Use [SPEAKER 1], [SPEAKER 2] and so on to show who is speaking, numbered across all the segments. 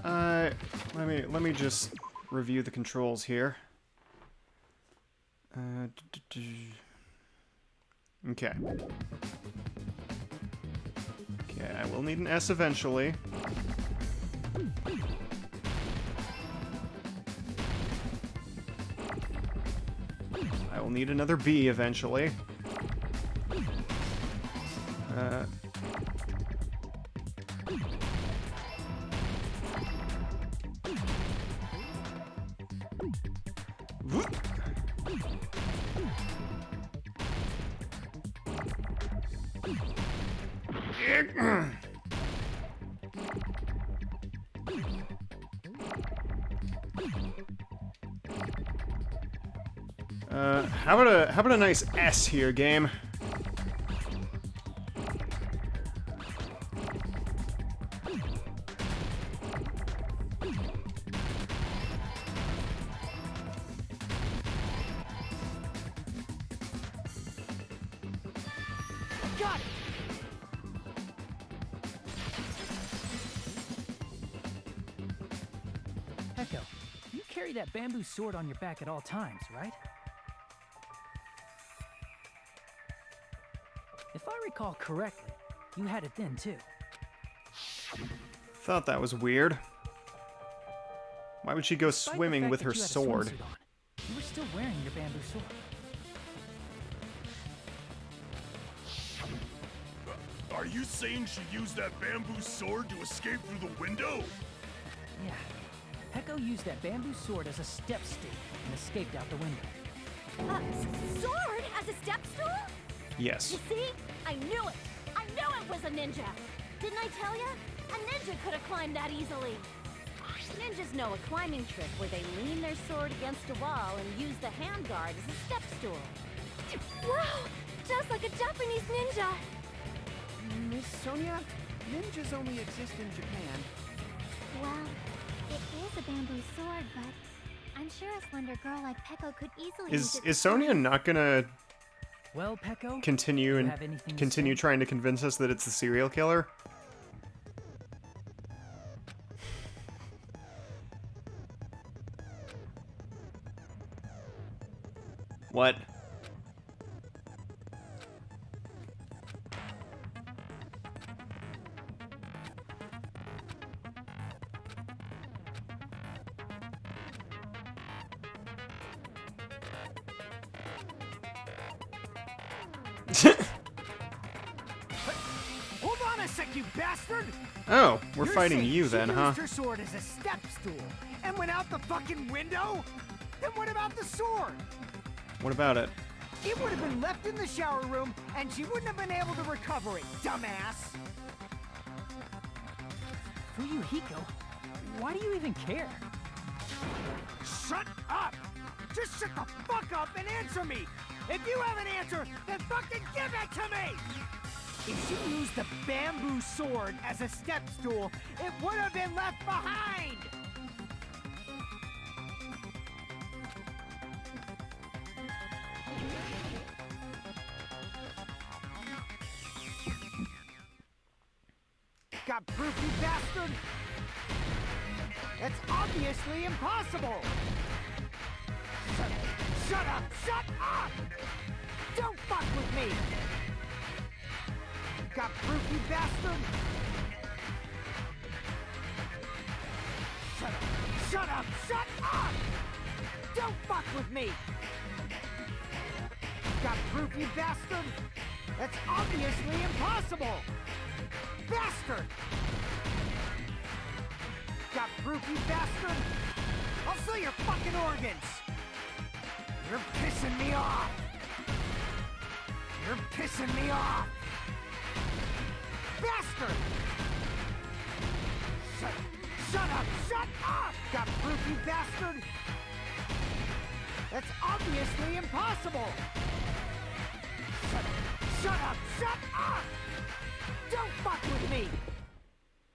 [SPEAKER 1] Let me just review the controls here. Okay. Okay, I will need an S eventually. I will need another B eventually. How about a nice S here, game?
[SPEAKER 2] Got it. Echo, you carry that bamboo sword on your back at all times, right? If I recall correctly, you had it then too.
[SPEAKER 1] Thought that was weird. Why would she go
[SPEAKER 2] Despite
[SPEAKER 1] swimming
[SPEAKER 2] the fact
[SPEAKER 1] with
[SPEAKER 2] that
[SPEAKER 1] her
[SPEAKER 2] you had a
[SPEAKER 1] sword?
[SPEAKER 2] swimsuit on, you were still wearing your bamboo sword.
[SPEAKER 3] Are you saying she used that bamboo sword to escape through the window?
[SPEAKER 2] Yeah. Echo used that bamboo sword as a step stool and escaped out the window.
[SPEAKER 4] Sword as a step stool?
[SPEAKER 1] Yes.
[SPEAKER 4] You see? I knew it! I knew it was a ninja! Didn't I tell ya? A ninja could have climbed that easily. Ninjas know a climbing trick where they lean their sword against a wall and use the handguard as a step stool. Wow! Just like a Japanese ninja!
[SPEAKER 5] Miss Sonia, ninjas only exist in Japan.
[SPEAKER 6] Well, it is a bamboo sword, but I'm sure a slender girl like Peko could easily use it.
[SPEAKER 1] Is Sonia not gonna
[SPEAKER 2] Well, Peko,
[SPEAKER 1] continue
[SPEAKER 2] do you
[SPEAKER 1] and
[SPEAKER 2] have anything to
[SPEAKER 1] continue
[SPEAKER 2] say?
[SPEAKER 1] trying to convince us that it's the serial killer? What?
[SPEAKER 5] Hold on a sec, you bastard!
[SPEAKER 1] Oh, we're
[SPEAKER 5] You're
[SPEAKER 1] fighting
[SPEAKER 5] saying
[SPEAKER 1] you
[SPEAKER 5] she
[SPEAKER 1] then,
[SPEAKER 5] used
[SPEAKER 1] huh?
[SPEAKER 5] her sword as a step stool and went out the fucking window? Then what about the sword?
[SPEAKER 1] What about it?
[SPEAKER 5] It would have been left in the shower room, and she wouldn't have been able to recover it, dumbass!
[SPEAKER 2] Fuyuhiko, why do you even care?
[SPEAKER 5] Shut up! Just shut the fuck up and answer me! If you have an answer, then fucking give it to me! If she used the bamboo sword as a step stool, it would have been left behind! Got proof, you bastard? That's obviously impossible! Shut up! Shut up! Don't fuck with me! Got proof, you bastard? Shut up! Shut up! Shut up! Don't fuck with me! Got proof, you bastard? That's obviously impossible! Bastard! Got proof, you bastard? I'll sell your fucking organs! You're pissing me off! You're pissing me off! Bastard! Shut up! Shut up! Got proof, you bastard? That's obviously impossible! Shut up! Shut up! Don't fuck with me!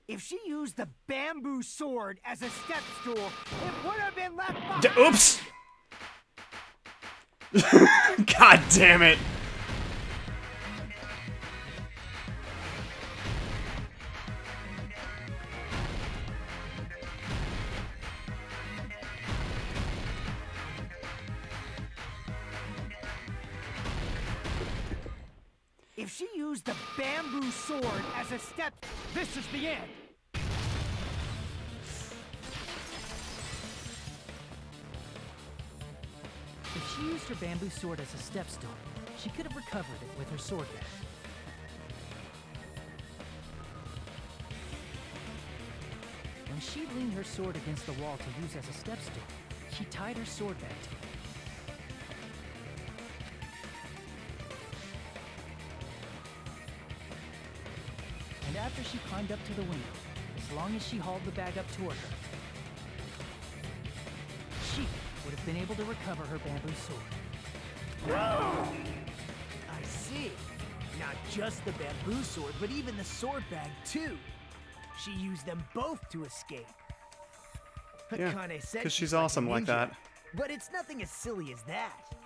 [SPEAKER 5] If she used the bamboo sword as a step stool, it would have been left behind!
[SPEAKER 1] Oops! God damn it!
[SPEAKER 5] If she used the bamboo sword as a step, this is the end.
[SPEAKER 2] If she used her bamboo sword as a stepstone, she could have recovered it with her sword bag. When she leaned her sword against the wall to use as a stepstone, she tied her sword bag to it. And after she climbed up to the window, as long as she hauled the bag up toward her, she would have been able to recover her bamboo sword.
[SPEAKER 5] I see. Not just the bamboo sword, but even the sword bag, too. She used them both to escape.
[SPEAKER 1] Yeah,
[SPEAKER 5] Akane said
[SPEAKER 1] because she's
[SPEAKER 5] like a
[SPEAKER 1] awesome like
[SPEAKER 5] ninja,
[SPEAKER 1] that.
[SPEAKER 5] But it's nothing as silly as that.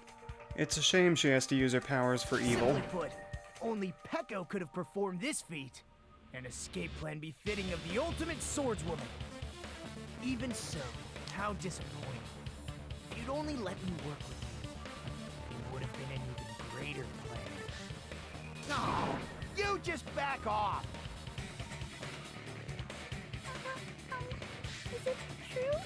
[SPEAKER 1] It's a shame she has to use her powers for evil.
[SPEAKER 5] Simply put, only Peko could have performed this feat. An escape plan befitting of the ultimate swordswoman. Even so, how disappointing. If you'd only let me work with you, it would have been an even greater plan. No, you just back off.
[SPEAKER 6] Is it true?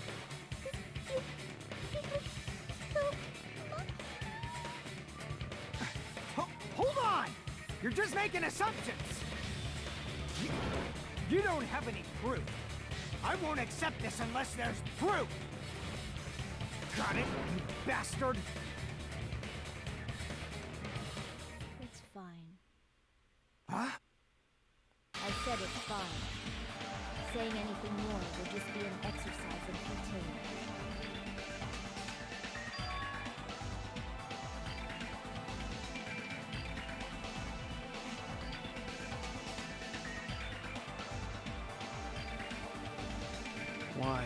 [SPEAKER 5] Hold on! You're just making assumptions. You don't have any proof. I won't accept this unless there's proof. Got it, you bastard?
[SPEAKER 4] It's fine.
[SPEAKER 5] Huh?
[SPEAKER 4] I said it's fine. Saying anything more would just be an exercise in futility.
[SPEAKER 1] Why?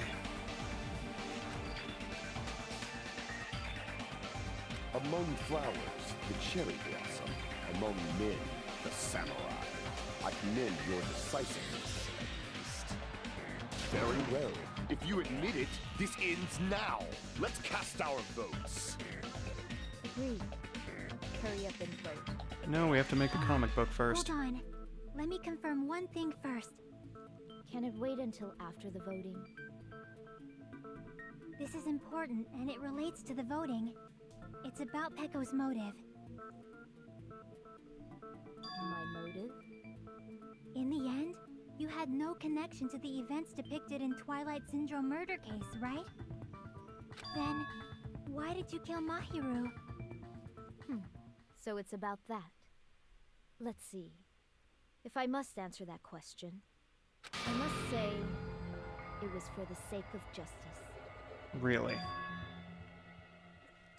[SPEAKER 3] Among flowers, the cherry blossom. Among men, the samurai. I commend your decisiveness, at least. Very well. If you admit it, this ends now. Let's cast our votes.
[SPEAKER 4] Agreed. Hurry up and vote.
[SPEAKER 1] No, we have to make a comic book first.
[SPEAKER 6] Hold on. Let me confirm one thing first.
[SPEAKER 4] Can it wait until after the voting?
[SPEAKER 6] This is important, and it relates to the voting. It's about Peko's motive.
[SPEAKER 4] My motive?
[SPEAKER 6] In the end, you had no connection to the events depicted in Twilight Syndrome murder case, right? Then, why did you kill Mahiru?
[SPEAKER 4] So it's about that. Let's see. If I must answer that question, I must say it was for the sake of justice.
[SPEAKER 1] Really?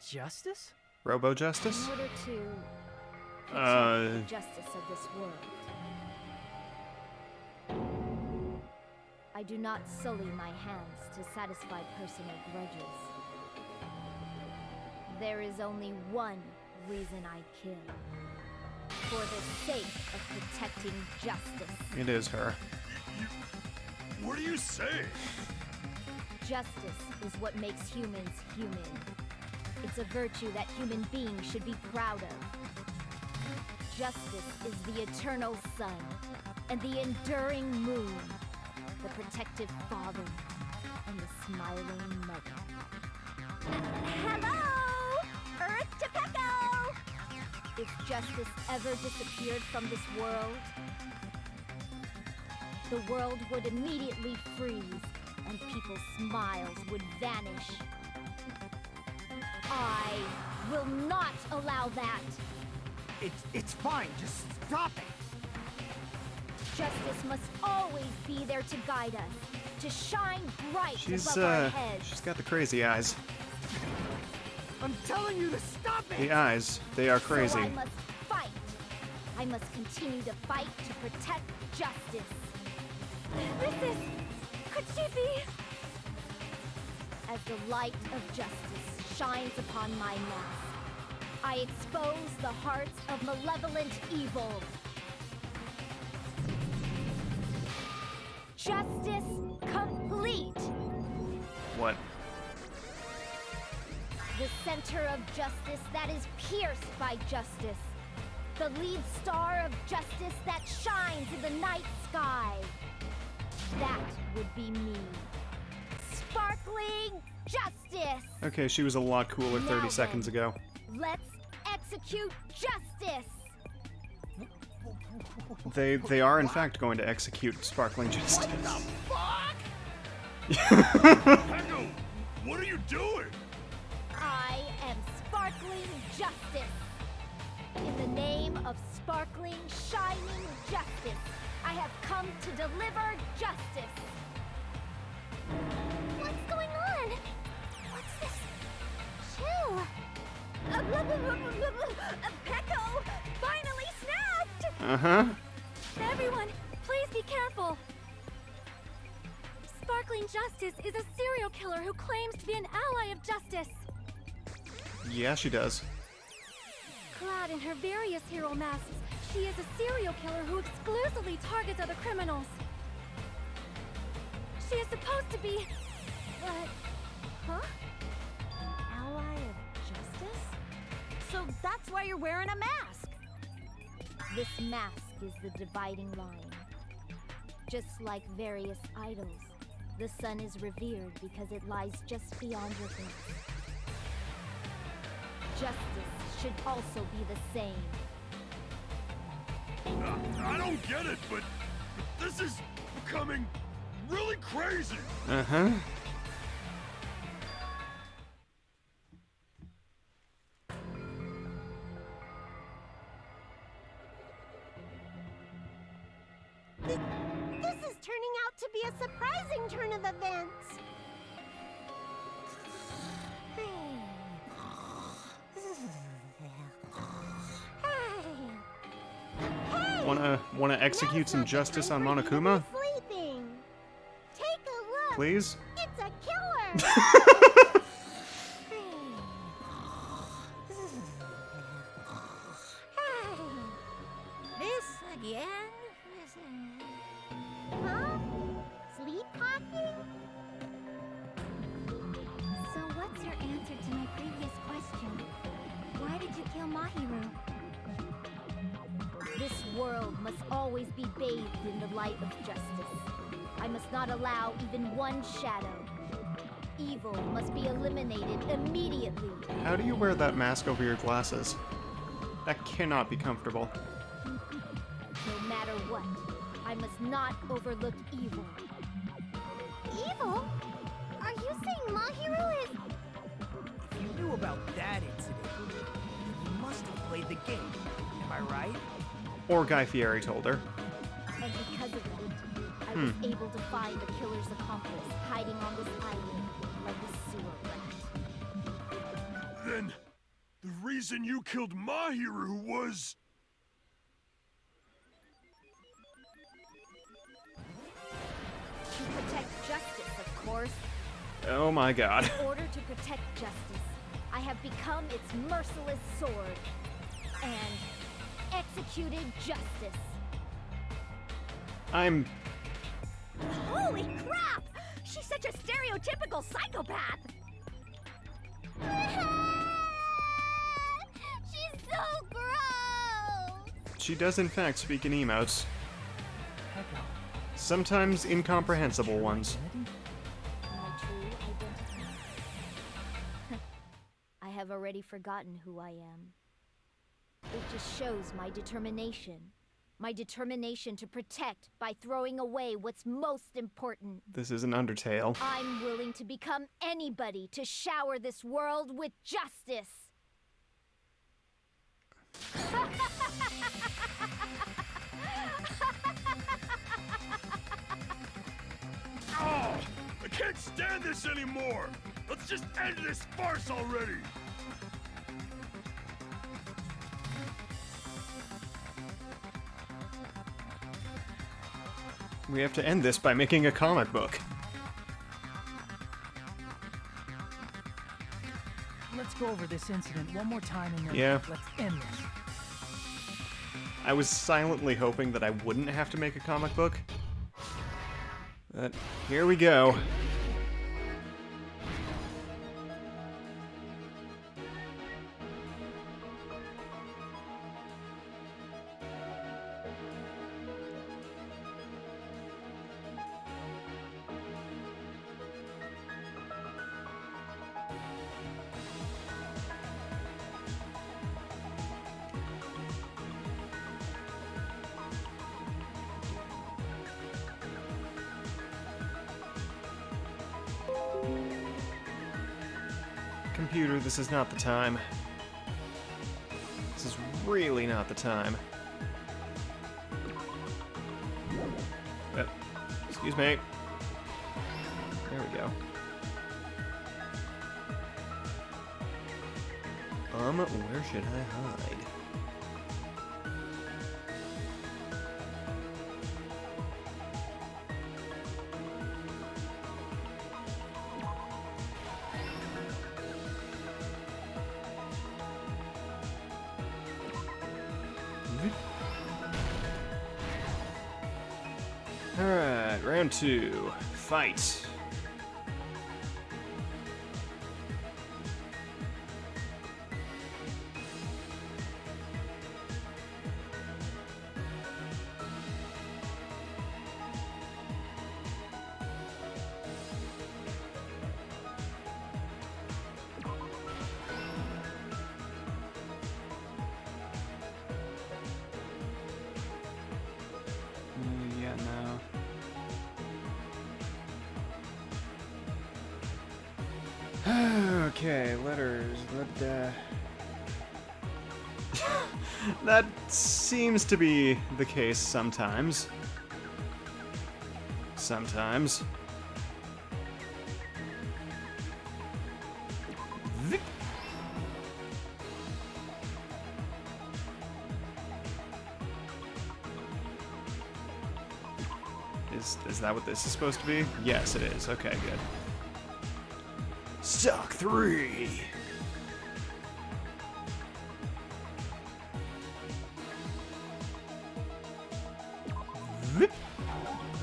[SPEAKER 2] Justice?
[SPEAKER 1] Robo-Justice?
[SPEAKER 4] In order to protect the justice of this world. I do not sully my hands to satisfy personal grudges. There is only one reason I kill. For the sake of protecting justice.
[SPEAKER 1] It is her.
[SPEAKER 3] What are you saying?
[SPEAKER 4] Justice is what makes humans human. It's a virtue that human beings should be proud of. Justice is the eternal sun and the enduring moon, the protective father and the smiling mother. Hello! Earth to Peko! If justice ever disappeared from this world, the world would immediately freeze and people's smiles would vanish. I will not allow that.
[SPEAKER 5] It's fine, just stop it.
[SPEAKER 4] Justice must always be there to guide us, to shine bright above our heads.
[SPEAKER 1] She's got the crazy eyes.
[SPEAKER 5] I'm telling you to stop it!
[SPEAKER 1] The eyes, they are crazy.
[SPEAKER 4] So I must fight. I must continue to fight to protect justice.
[SPEAKER 6] Could she be?
[SPEAKER 4] As the light of justice shines upon my mask, I expose the hearts of malevolent evil. Justice complete!
[SPEAKER 1] What?
[SPEAKER 4] The center of justice that is pierced by justice. The lead star of justice that shines in the night sky. That would be me. Sparkling justice!
[SPEAKER 1] Okay, she was a lot cooler 30
[SPEAKER 4] Now
[SPEAKER 1] seconds
[SPEAKER 4] then,
[SPEAKER 1] ago.
[SPEAKER 4] Let's execute justice!
[SPEAKER 1] They are in fact going to execute Sparkling Justice.
[SPEAKER 3] Echo, what are you doing?
[SPEAKER 4] I am Sparkling Justice. In the name of sparkling, shining justice, I have come to deliver justice.
[SPEAKER 6] What's going on? What's this? Chill.
[SPEAKER 4] Pecco finally snapped!
[SPEAKER 1] Uh-huh.
[SPEAKER 6] Everyone, please be careful. Sparkling Justice is a serial killer who claims to be an ally of justice.
[SPEAKER 1] Yeah, she does.
[SPEAKER 6] Clad in her various hero masks, she is a serial killer who exclusively targets other criminals. She is supposed to be... huh?
[SPEAKER 4] Ally of justice? So that's why you're wearing a mask. This mask is the dividing line. Just like various idols, the sun is revered because it lies just beyond your gaze. Justice should also be the same.
[SPEAKER 3] I don't get it, but this is becoming really crazy.
[SPEAKER 1] Uh-huh.
[SPEAKER 6] This is turning out to be a surprising turn of events.
[SPEAKER 1] Wanna execute some justice on Monokuma?
[SPEAKER 6] Sleeping. Take a look.
[SPEAKER 1] Please?
[SPEAKER 6] It's a killer.
[SPEAKER 4] This again?
[SPEAKER 6] Huh? Sleepwalking? So what's your answer to my previous question? Why did you kill Mahiru?
[SPEAKER 4] This world must always be bathed in the light of justice. I must not allow even one shadow. Evil must be eliminated immediately.
[SPEAKER 1] How do you wear that mask over your glasses? That cannot be comfortable.
[SPEAKER 4] No matter what, I must not overlook evil.
[SPEAKER 6] Evil? Are you saying Mahiru is...
[SPEAKER 5] If you knew about that incident, you must have played the game. Am I right?
[SPEAKER 1] Or Guy Fieri told her.
[SPEAKER 4] And because of it, I was able to find the killer's accomplice hiding on this island like a sewer rat.
[SPEAKER 3] Then the reason you killed Mahiru was...
[SPEAKER 4] To protect justice, of course.
[SPEAKER 1] Oh my god.
[SPEAKER 4] In order to protect justice, I have become its merciless sword and executed justice.
[SPEAKER 1] I'm...
[SPEAKER 4] Holy crap! She's such a stereotypical psychopath!
[SPEAKER 6] She's so gross!
[SPEAKER 1] She does in fact speak in emotes.
[SPEAKER 2] Pecco.
[SPEAKER 1] Sometimes incomprehensible ones.
[SPEAKER 4] My true identity. I have already forgotten who I am. It just shows my determination. My determination to protect by throwing away what's most important.
[SPEAKER 1] This is an Undertale.
[SPEAKER 4] I'm willing to become anybody to shower this world with justice.
[SPEAKER 3] Oh, I can't stand this anymore! Let's just end this farce already!
[SPEAKER 1] We have to end this by making a comic book.
[SPEAKER 2] Let's go over this incident one more time and then
[SPEAKER 1] Yeah.
[SPEAKER 2] let's end this.
[SPEAKER 1] I was silently hoping that I wouldn't have to make a comic book. But here we go. Computer, this is not the time. This is really not the time. Excuse me. There we go. Where should I hide? Alright, round 2. Fight. Yeah, no. Okay, letters. That seems to be the case sometimes. Sometimes. Vip. Is that what this is supposed to be? Yes, it is. Okay, good. Stock 3.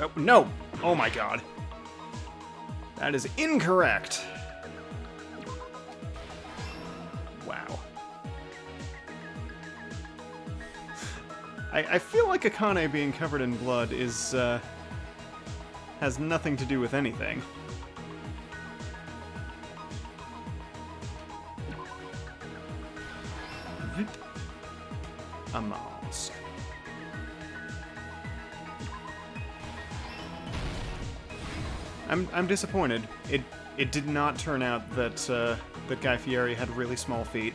[SPEAKER 1] Oh, no! Oh my god. That is incorrect. Wow. I feel like Akane being covered in blood is, has nothing to do with anything. A mask. I'm disappointed. It did not turn out that that Guy Fieri had really small feet.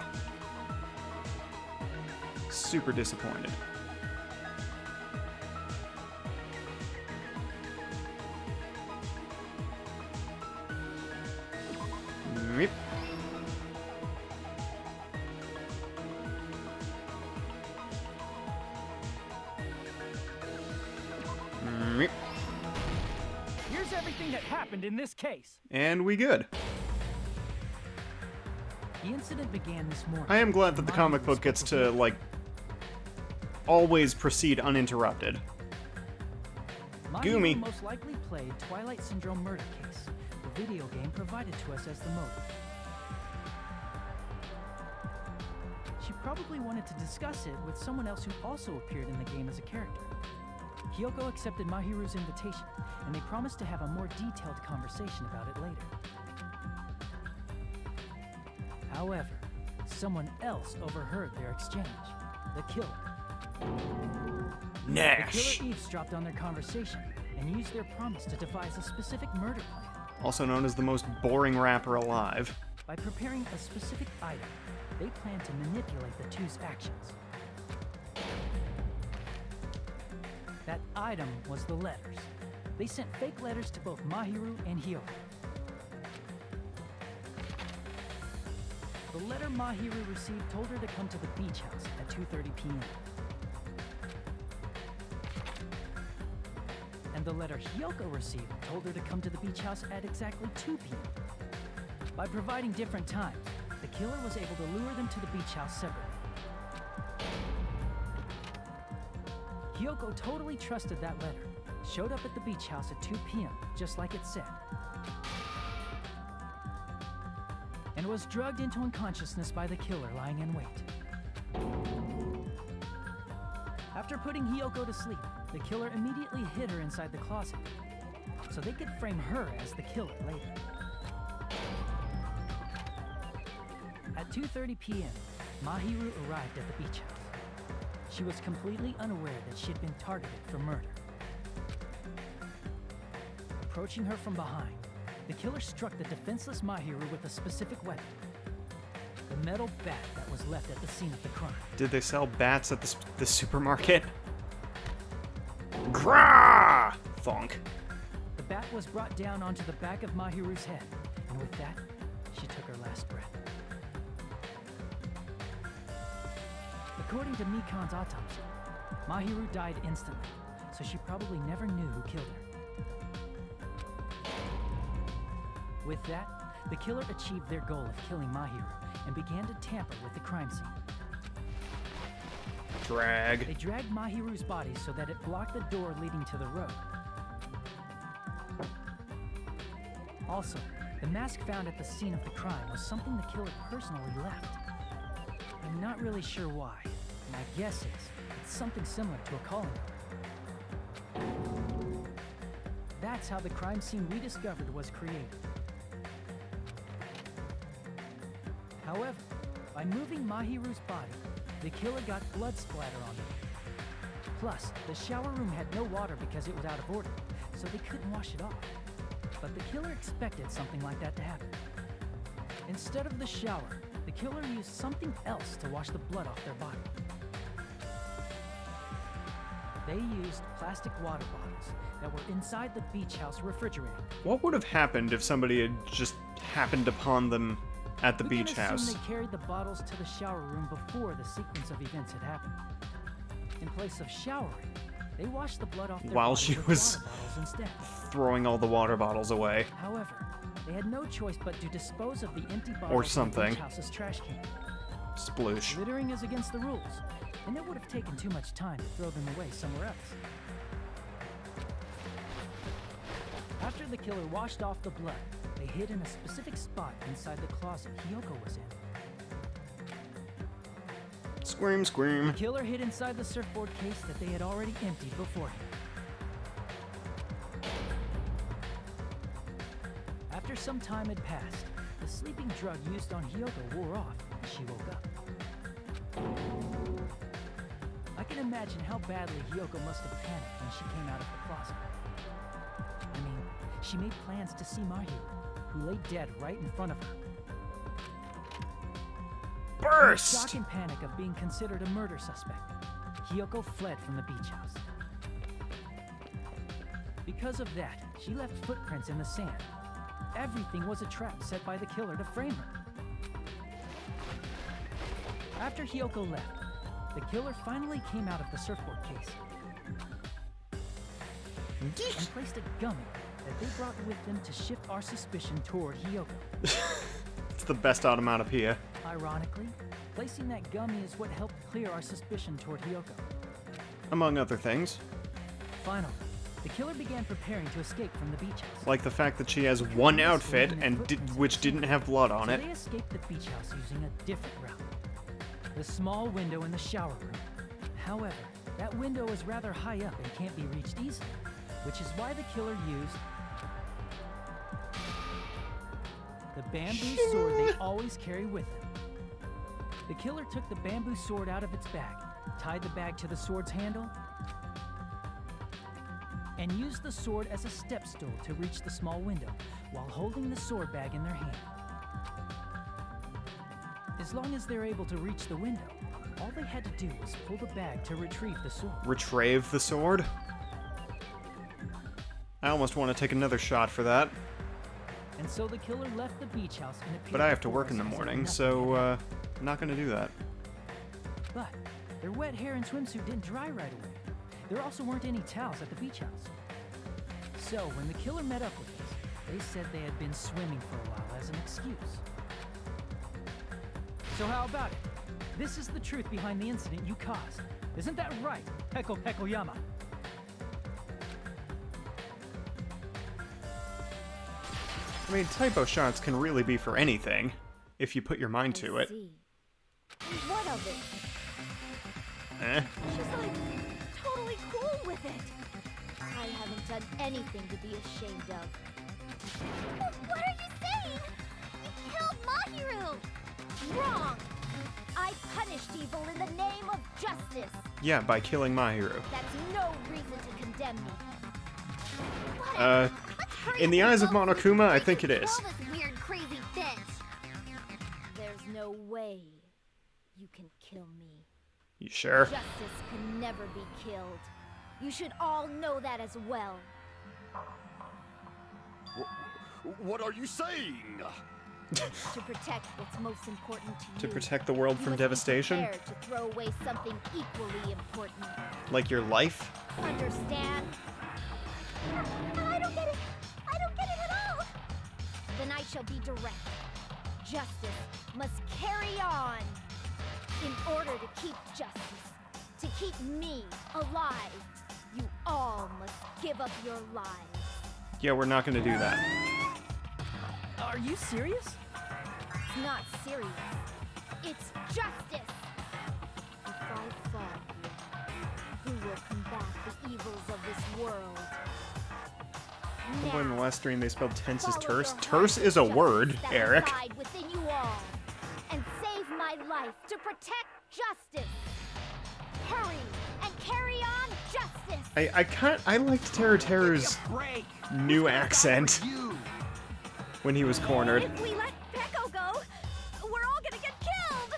[SPEAKER 1] Super disappointed. Yep.
[SPEAKER 2] Here's everything that happened in this case.
[SPEAKER 1] And we good.
[SPEAKER 2] The incident began this morning.
[SPEAKER 1] I am glad that the comic book gets to, like, always proceed uninterrupted. Gumi.
[SPEAKER 2] Most likely played Twilight Syndrome Murder Case, the video game provided to us as the motive. She probably wanted to discuss it with someone else who also appeared in the game as a character. Hyoko accepted Mahiru's invitation, and they promised to have a more detailed conversation about it later. However, someone else overheard their exchange. The killer. The
[SPEAKER 1] Nash.
[SPEAKER 2] killer eavesdropped on their conversation and used their promise to devise a specific murder plan.
[SPEAKER 1] Also known as the most boring rapper alive.
[SPEAKER 2] By preparing a specific item, they planned to manipulate the two's actions. That item was the letters. They sent fake letters to both Mahiru and Hyoko. The letter Mahiru received told her to come to the beach house at 2:30 p.m. And the letter Hyoko received told her to come to the beach house at exactly 2 p.m. By providing different times, the killer was able to lure them to the beach house separately. Hyoko totally trusted that letter, showed up at the beach house at 2 p.m., just like it said, and was drugged into unconsciousness by the killer lying in wait. After putting Hyoko to sleep, the killer immediately hid her inside the closet, so they could frame her as the killer later. At 2:30 p.m., Mahiru arrived at the beach house. She was completely unaware that she had been targeted for murder. Approaching her from behind, the killer struck the defenseless Mahiru with a specific weapon, the metal bat that was left at the scene of the crime.
[SPEAKER 1] Did they sell bats at the supermarket? Grah! Thonk.
[SPEAKER 2] The bat was brought down onto the back of Mahiru's head, and with that, she took her last breath. According to Mikan's autopsy, Mahiru died instantly, so she probably never knew who killed her. With that, the killer achieved their goal of killing Mahiru and began to tamper with the crime scene.
[SPEAKER 1] Drag.
[SPEAKER 2] They dragged Mahiru's body so that it blocked the door leading to the road. Also, the mask found at the scene of the crime was something the killer personally left. I'm not really sure why. My guess is it's something similar to a calling card. That's how the crime scene we discovered was created. However, by moving Mahiru's body, the killer got blood splatter on it. Plus, the shower room had no water because it was out of order, so they couldn't wash it off. But the killer expected something like that to happen. Instead of the shower, the killer used something else to wash the blood off their body. They used plastic water bottles that were inside the beach house refrigerator.
[SPEAKER 1] What would have happened if somebody had just happened upon them at the
[SPEAKER 2] We
[SPEAKER 1] beach
[SPEAKER 2] can assume
[SPEAKER 1] house?
[SPEAKER 2] they carried the bottles to the shower room before the sequence of events had happened. In place of showering, they washed the blood off their
[SPEAKER 1] While
[SPEAKER 2] bodies
[SPEAKER 1] she
[SPEAKER 2] with
[SPEAKER 1] was
[SPEAKER 2] water bottles instead.
[SPEAKER 1] Throwing all the water bottles away.
[SPEAKER 2] However, they had no choice but to dispose of the empty bottles
[SPEAKER 1] Or
[SPEAKER 2] in the
[SPEAKER 1] something.
[SPEAKER 2] beach house's trash can.
[SPEAKER 1] Sploosh.
[SPEAKER 2] Littering is against the rules, and it would have taken too much time to throw them away somewhere else. After the killer washed off the blood, they hid in a specific spot inside the closet Hiyoko was in.
[SPEAKER 1] Scream,
[SPEAKER 2] The
[SPEAKER 1] scream.
[SPEAKER 2] killer hid inside the surfboard case that they had already emptied beforehand. After some time had passed, the sleeping drug used on Hiyoko wore off, and she woke up. I can imagine how badly Hiyoko must have panicked when she came out of the closet. I mean, she made plans to see Mahiru, who lay dead right in front of her. In the
[SPEAKER 1] Burst!
[SPEAKER 2] shock and panic of being considered a murder suspect, Hiyoko fled from the beach house. Because of that, she left footprints in the sand. Everything was a trap set by the killer to frame her. After Hiyoko left, the killer finally came out of the surfboard case and placed a gummy that they brought with them to shift our suspicion toward Hiyoko.
[SPEAKER 1] It's the best onomatopoeia.
[SPEAKER 2] Ironically, placing that gummy is what helped clear our suspicion toward Hiyoko.
[SPEAKER 1] Among other things.
[SPEAKER 2] Finally, the killer began preparing to escape from the beach house.
[SPEAKER 1] Like the fact that she has one outfit and which didn't have blood on
[SPEAKER 2] So
[SPEAKER 1] it.
[SPEAKER 2] they escaped the beach house using a different route. The small window in the shower room. However, that window is rather high up and can't be reached easily, which is why the killer used the bamboo sword they always carry with them. The killer took the bamboo sword out of its bag, tied the bag to the sword's handle, and used the sword as a step stool to reach the small window while holding the sword bag in their hand. As long as they're able to reach the window, all they had to do was pull the bag to retrieve the sword.
[SPEAKER 1] Retrieve the sword? I almost want to take another shot for that.
[SPEAKER 2] And so the killer left the beach house and appeared
[SPEAKER 1] But I have to
[SPEAKER 2] before
[SPEAKER 1] work in
[SPEAKER 2] us
[SPEAKER 1] the
[SPEAKER 2] as if
[SPEAKER 1] morning,
[SPEAKER 2] nothing
[SPEAKER 1] so
[SPEAKER 2] had happened.
[SPEAKER 1] I'm not gonna do that.
[SPEAKER 2] But their wet hair and swimsuit didn't dry right away. There also weren't any towels at the beach house. So when the killer met up with us, they said they had been swimming for a while as an excuse. So how about it? This is the truth behind the incident you caused. Isn't that right, Peko Pekoyama?
[SPEAKER 1] I mean, typo shots can really be for anything, if you put your mind to it.
[SPEAKER 4] See. What of it?
[SPEAKER 1] Eh?
[SPEAKER 4] She's like totally cool with it. I haven't done anything to be ashamed of.
[SPEAKER 6] What are you saying? You killed Mahiru!
[SPEAKER 4] Wrong! I punished evil in the name of justice.
[SPEAKER 1] Yeah, by killing Mahiru.
[SPEAKER 4] That's no reason to condemn me.
[SPEAKER 1] In the eyes of Monokuma, I think it is.
[SPEAKER 6] All this weird, crazy bitch.
[SPEAKER 4] There's no way kill me.
[SPEAKER 1] You sure?
[SPEAKER 4] Justice can never be killed. You should all know that as well.
[SPEAKER 3] What are you saying?
[SPEAKER 4] To protect what's most important to you.
[SPEAKER 1] To protect the world
[SPEAKER 4] you
[SPEAKER 1] from
[SPEAKER 4] must be
[SPEAKER 1] devastation?
[SPEAKER 4] prepared to throw away something equally important.
[SPEAKER 1] Like your life?
[SPEAKER 4] Understand? I don't get it. I don't get it at all. Then I shall be direct. Justice must carry on. In order to keep justice, to keep me alive, you all must give up your lives.
[SPEAKER 1] Yeah, we're not gonna do that.
[SPEAKER 2] Are you serious?
[SPEAKER 4] It's not serious. It's justice. If I fall here, who will combat the evils of this world?
[SPEAKER 1] Remember in the
[SPEAKER 4] Now,
[SPEAKER 1] last stream they spelled tense as
[SPEAKER 4] follow
[SPEAKER 1] terse?
[SPEAKER 4] your
[SPEAKER 1] Terse
[SPEAKER 4] heart
[SPEAKER 1] is a
[SPEAKER 4] with
[SPEAKER 1] word,
[SPEAKER 4] justice that
[SPEAKER 1] Eric.
[SPEAKER 4] reside within you all, and save my life to protect justice. Hurry and carry on justice.
[SPEAKER 1] I liked Teru's
[SPEAKER 5] Break.
[SPEAKER 1] new accent
[SPEAKER 5] You.
[SPEAKER 1] when he was cornered.
[SPEAKER 4] If we let Peko go, we're all gonna get killed.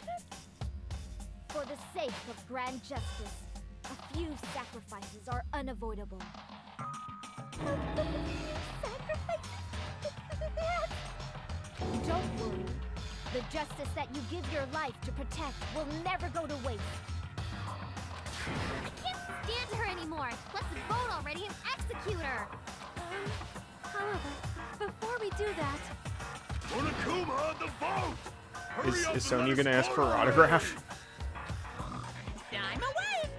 [SPEAKER 4] For the sake of grand justice, a few sacrifices are unavoidable. Don't worry. The justice that you give your life to protect will never go to waste.
[SPEAKER 6] I can't stand her anymore. Let's vote already and execute her. However, before we do that,
[SPEAKER 3] Monokuma, the vote! Hurry up
[SPEAKER 1] Is
[SPEAKER 3] and
[SPEAKER 1] Sonya
[SPEAKER 3] let us
[SPEAKER 1] gonna ask for
[SPEAKER 3] vote
[SPEAKER 1] her
[SPEAKER 3] on it.
[SPEAKER 1] autograph?
[SPEAKER 7] I'm awake!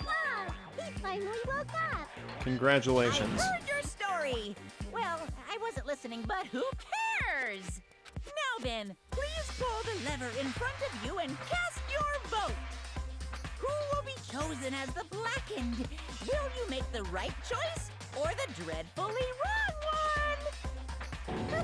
[SPEAKER 6] wow, he finally woke up.
[SPEAKER 1] Congratulations.
[SPEAKER 7] I heard your story! Well, I wasn't listening, but who cares? Now then, please pull the lever in front of you and cast your vote! Who will be chosen as the Blackened? Will you make the right choice or the dreadfully wrong one?